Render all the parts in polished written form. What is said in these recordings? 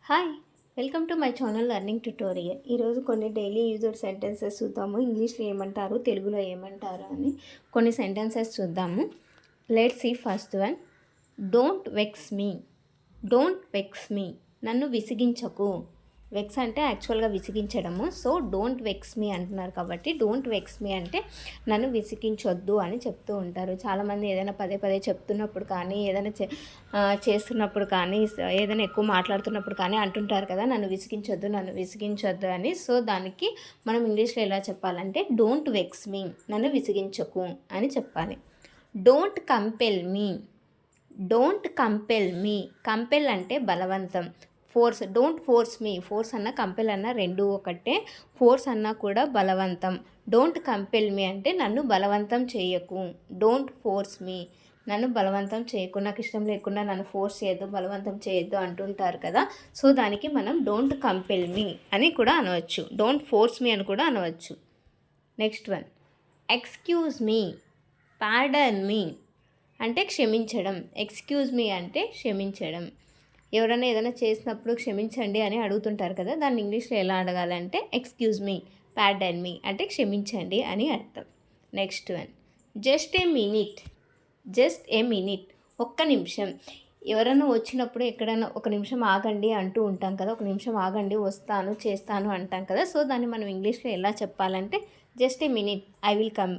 Hi, welcome to my channel learning tutorial. ఈరోజు కొన్ని daily used sentences చూద్దాము. ఇంగ్లీష్లో ఏమంటారు, తెలుగులో ఏమంటారు అని కొన్ని సెంటెన్సెస్ చూద్దాము. Let's see first one. Don't vex me. Don't vex me, నన్ను విసిగించకు. వెక్స్ అంటే యాక్చువల్గా విసిగించడము. సో డోంట్ వెక్స్ మీ అంటున్నారు కాబట్టి డోంట్ వెక్స్ మీ అంటే నన్ను విసిగించొద్దు అని చెప్తూ ఉంటారు. చాలామంది ఏదైనా పదే పదే చెప్తున్నప్పుడు కానీ, ఏదైనా చేస్తున్నప్పుడు కానీ, ఏదైనా ఎక్కువ మాట్లాడుతున్నప్పుడు కానీ అంటుంటారు కదా, నన్ను విసిగించొద్దు అని. సో దానికి మనం ఇంగ్లీష్లో ఎలా చెప్పాలంటే డోంట్ వెక్స్ మీ, నన్ను విసిగించకు అని చెప్పాలి. Don't compel me. Don't compel me, compel అంటే బలవంతం. Force, don't force me. Force అన్న కంపెల్ అన్న రెండు ఒకటే. ఫోర్స్ అన్నా కూడా బలవంతం. డోంట్ కంపెల్ మీ అంటే నన్ను బలవంతం చేయకు. డోంట్ ఫోర్స్ మీ, నన్ను బలవంతం చేయకు, నాకు ఇష్టం లేకుండా నన్ను ఫోర్స్ చేయొద్దు, బలవంతం చేయొద్దు అంటుంటారు కదా. సో దానికి మనం డోంట్ కంపెల్ మీ అని కూడా అనవచ్చు, డోంట్ ఫోర్స్ మీ అని కూడా అనవచ్చు. Next one, excuse me, pardon మీ అంటే క్షమించడం. ఎక్స్క్యూజ్ మీ అంటే క్షమించడం. ఎవరైనా ఏదైనా చేసినప్పుడు క్షమించండి అని అడుగుతుంటారు కదా, దాన్ని ఇంగ్లీష్లో ఎలా అడగాలంటే ఎక్స్క్యూజ్ మీ, పార్డన్ మీ అంటే క్షమించండి అని అర్థం. Next one, just a minute. Just a minute, ఒక్క నిమిషం. ఎవరైనా వచ్చినప్పుడు ఎక్కడైనా ఒక నిమిషం ఆగండి అంటూ ఉంటాం కదా, ఒక నిమిషం ఆగండి వస్తాను చేస్తాను అంటాం కదా. సో దాన్ని మనం ఇంగ్లీష్లో ఎలా చెప్పాలంటే just a minute, I will come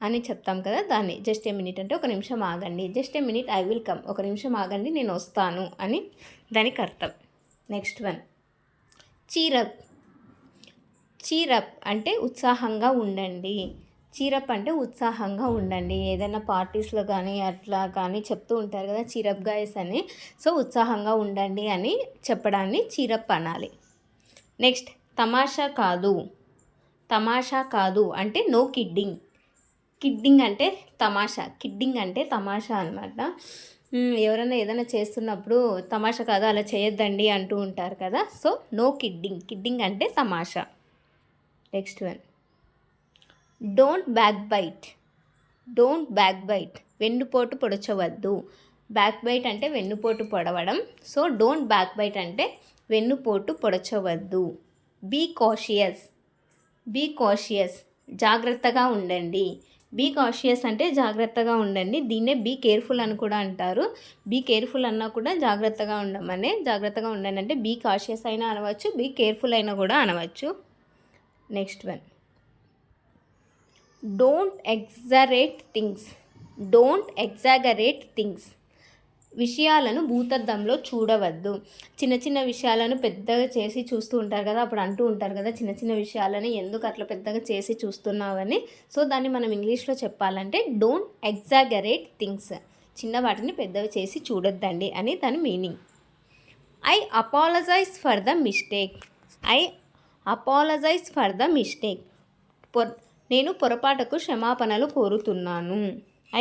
అని చెప్తాం కదా, దాన్ని జస్ట్ ఏ మినిట్ అంటే ఒక నిమిషం ఆగండి, just a minute I will come, ఒక నిమిషం ఆగండి నేను వస్తాను అని దానికి అర్థం. Next one, cheer up. చీరప్ అంటే ఉత్సాహంగా ఉండండి. చీరప్ అంటే ఉత్సాహంగా ఉండండి. ఏదైనా పార్టీస్లో కానీ అట్లా కానీ చెప్తూ ఉంటారు కదా చీరప్ గైస్ అని. సో ఉత్సాహంగా ఉండండి అని చెప్పడాన్ని చీరప్ అనాలి. నెక్స్ట్, తమాషా కాదు. తమాషా కాదు అంటే నో కిడ్డింగ్. కిడ్డింగ్ అంటే తమాషా, కిడ్డింగ్ అంటే తమాషా అనమాట. ఎవరైనా ఏదైనా చేస్తున్నప్పుడు తమాషా కాదు అలా చేయొద్దండి అంటూ ఉంటారు కదా. సో నో కిడ్డింగ్, కిడ్డింగ్ అంటే తమాషా. Next one, don't backbite. Don't backbite, వెన్నుపోటు పొడచవద్దు. బ్యాక్ బైట్ అంటే వెన్నుపోటు పొడవడం. సో డోంట్ బ్యాక్ బైట్ అంటే వెన్నుపోటు పొడచవద్దు. Be cautious. బీ కాషియస్, జాగ్రత్తగా ఉండండి. బీ కాషియస్ అంటే జాగ్రత్తగా ఉండండి. దీన్నే బీ కేర్ఫుల్ అని కూడా అంటారు. బీ కేర్ఫుల్ అన్నా కూడా జాగ్రత్తగా ఉండమనే. జాగ్రత్తగా ఉండండి అంటే బీ కాషియస్ అయినా అనవచ్చు, బీ కేర్ఫుల్ అయినా కూడా అనవచ్చు. Next one, don't exaggerate things. Don't exaggerate things, విషయాలను భూతద్దంలో చూడవద్దు. చిన్న చిన్న విషయాలను పెద్దగా చేసి చూస్తూ ఉంటారు కదా, అప్పుడు అంటూ ఉంటారు కదా చిన్న చిన్న విషయాలని ఎందుకు అట్లా పెద్దగా చేసి చూస్తున్నావని. సో దాన్ని మనం ఇంగ్లీష్లో చెప్పాలంటే డోంట్ ఎగ్జాగరేట్ థింగ్స్, చిన్న వాటిని పెద్దగా చేసి చూడొద్దండి అని దాని meaning. I apologize for the mistake. I apologize for the mistake, నేను పొరపాటుకు క్షమాపణలు కోరుతున్నాను.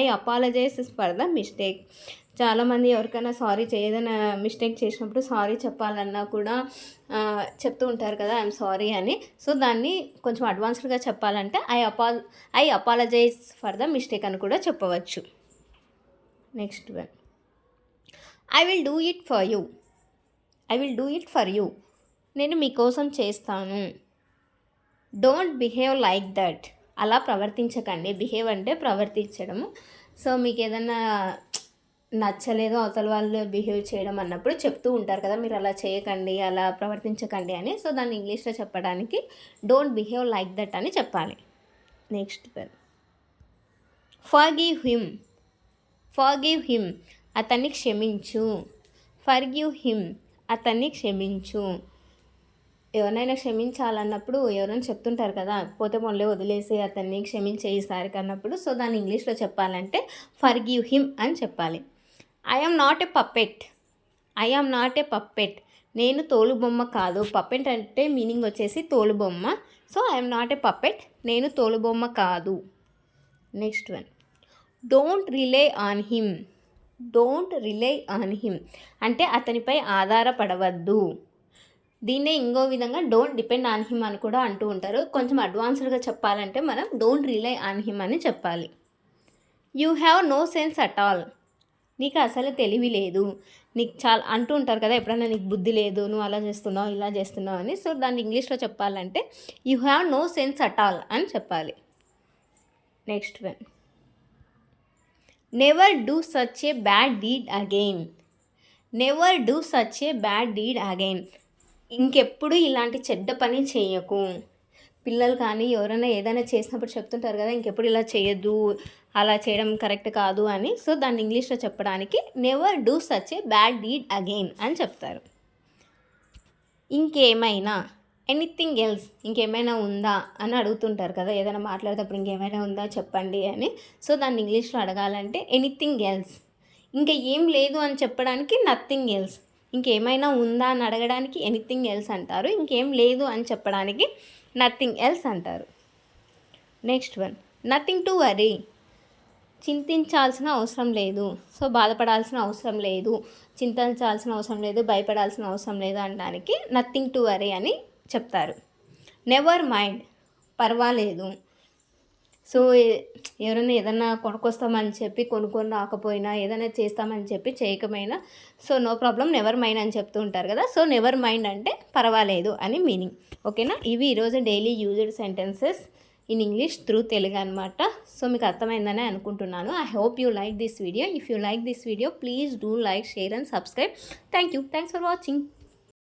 I apologize for the mistake. చాలామంది ఎవరికైనా సారీ ఏదైనా మిస్టేక్ చేసినప్పుడు సారీ చెప్పాలన్నా కూడా చెప్తూ ఉంటారు కదా ఐఎమ్ సారీ అని. సో దాన్ని కొంచెం అడ్వాన్స్డ్గా చెప్పాలంటే I apologize for the mistake అని కూడా చెప్పవచ్చు. Next one, I will do it for you. I will do it for you, నేను మీకోసం చేస్తాను. డోంట్ బిహేవ్ లైక్ దట్, అలా ప్రవర్తించకండి. బిహేవ్ అంటే ప్రవర్తించడము. సో మీకు ఏదైనా నచ్చలేదు అవతల వాళ్ళు బిహేవ్ చేయడం అన్నప్పుడు చెప్తూ ఉంటారు కదా, మీరు అలా చేయకండి, అలా ప్రవర్తించకండి అని. సో దాన్ని ఇంగ్లీష్లో చెప్పడానికి డోంట్ బిహేవ్ లైక్ దట్ అని చెప్పాలి. Next one, forgive him. Forgive him, అతన్ని క్షమించు. ఫర్గివ్ హిమ్, అతన్ని క్షమించు. ఎవరినైనా క్షమించాలన్నప్పుడు ఎవరైనా చెప్తుంటారు కదా పోతే మొదలే వదిలేసి అతన్ని క్షమించే ఈసారికి అన్నప్పుడు. సో దాన్ని ఇంగ్లీష్లో చెప్పాలంటే ఫర్గివ్ హిమ్ అని చెప్పాలి. I am not a puppet. I am not a puppet, నేను తోలుబొమ్మ కాదు. పప్పెట్ అంటే మీనింగ్ వచ్చేసి తోలుబొమ్మ. So I am not a puppet, నేను తోలుబొమ్మ కాదు. Next one, don't rely on him. Don't rely on him అంటే అతనిపై ఆధారపడవద్దు. దీన్నే ఇంకో విధంగా డోంట్ డిపెండ్ ఆన్ హిమ్ అని కూడా అంటూ ఉంటారు. కొంచెం అడ్వాన్స్డ్గా చెప్పాలంటే మనం డోంట్ రిలై ఆన్ హిమ్ అని చెప్పాలి. You have no sense at all, నీకు అసలు తెలివి లేదు. నీకు చాలా అంటూ ఉంటారు కదా ఎప్పుడైనా నీకు బుద్ధి లేదు, నువ్వు అలా చేస్తున్నావు ఇలా చేస్తున్నావు అని. సో దాన్ని ఇంగ్లీష్లో చెప్పాలంటే you have no sense at all అని చెప్పాలి. Next one, never do such a bad deed again. Never do such a bad deed again. ఇంకెప్పుడు ఇలాంటి చెడ్డ పని చేయకు. పిల్లలు కానీ ఎవరైనా ఏదైనా చేసినప్పుడు చెప్తుంటారు కదా ఇంకెప్పుడు ఇలా చేయొద్దు, అలా చేయడం కరెక్ట్ కాదు అని. సో దాన్ని ఇంగ్లీష్లో చెప్పడానికి never do such a bad deed again అని చెప్తారు. ఇంకేమైనా, ఎనీథింగ్ ఎల్స్, ఇంకేమైనా ఉందా అని అడుగుతుంటారు కదా ఏదైనా మాట్లాడేటప్పుడు, ఇంకేమైనా ఉందా చెప్పండి అని. సో దాన్ని ఇంగ్లీష్లో అడగాలంటే ఎనీథింగ్ ఎల్స్. ఇంకా ఏం లేదు అని చెప్పడానికి నథింగ్ ఎల్స్. ఇంకేమైనా ఉందా అని అడగడానికి ఎనీథింగ్ ఎల్స్ అంటారు, ఇంకేం లేదు అని చెప్పడానికి నథింగ్ ఎల్స్ అంటారు. Next one, nothing to worry. చింతించాల్సిన అవసరం లేదు. సో బాధపడాల్సిన అవసరం లేదు, చింతించాల్సిన అవసరం లేదు, భయపడాల్సిన అవసరం లేదు అనడానికి నథింగ్ టు వరీ అని చెప్తారు. నెవర్ మైండ్, పర్వాలేదు. సో ఎవరైనా ఏదైనా కొనుక్కొస్తామని చెప్పి కొనుక్కొని రాకపోయినా, ఏదైనా చేస్తామని చెప్పి చేయకపోయినా, so no problem, never mind అని చెప్తూ ఉంటారు కదా. సో నెవర్ మైండ్ అంటే పర్వాలేదు అని మీనింగ్. ఓకేనా, ఇవి ఈరోజు daily used sentences in English through Telugu అనమాట. సో మీకు అర్థమైందని అనుకుంటున్నాను. I hope you like this video. If you like this video please do like, share and subscribe. Thank you. Thanks for watching.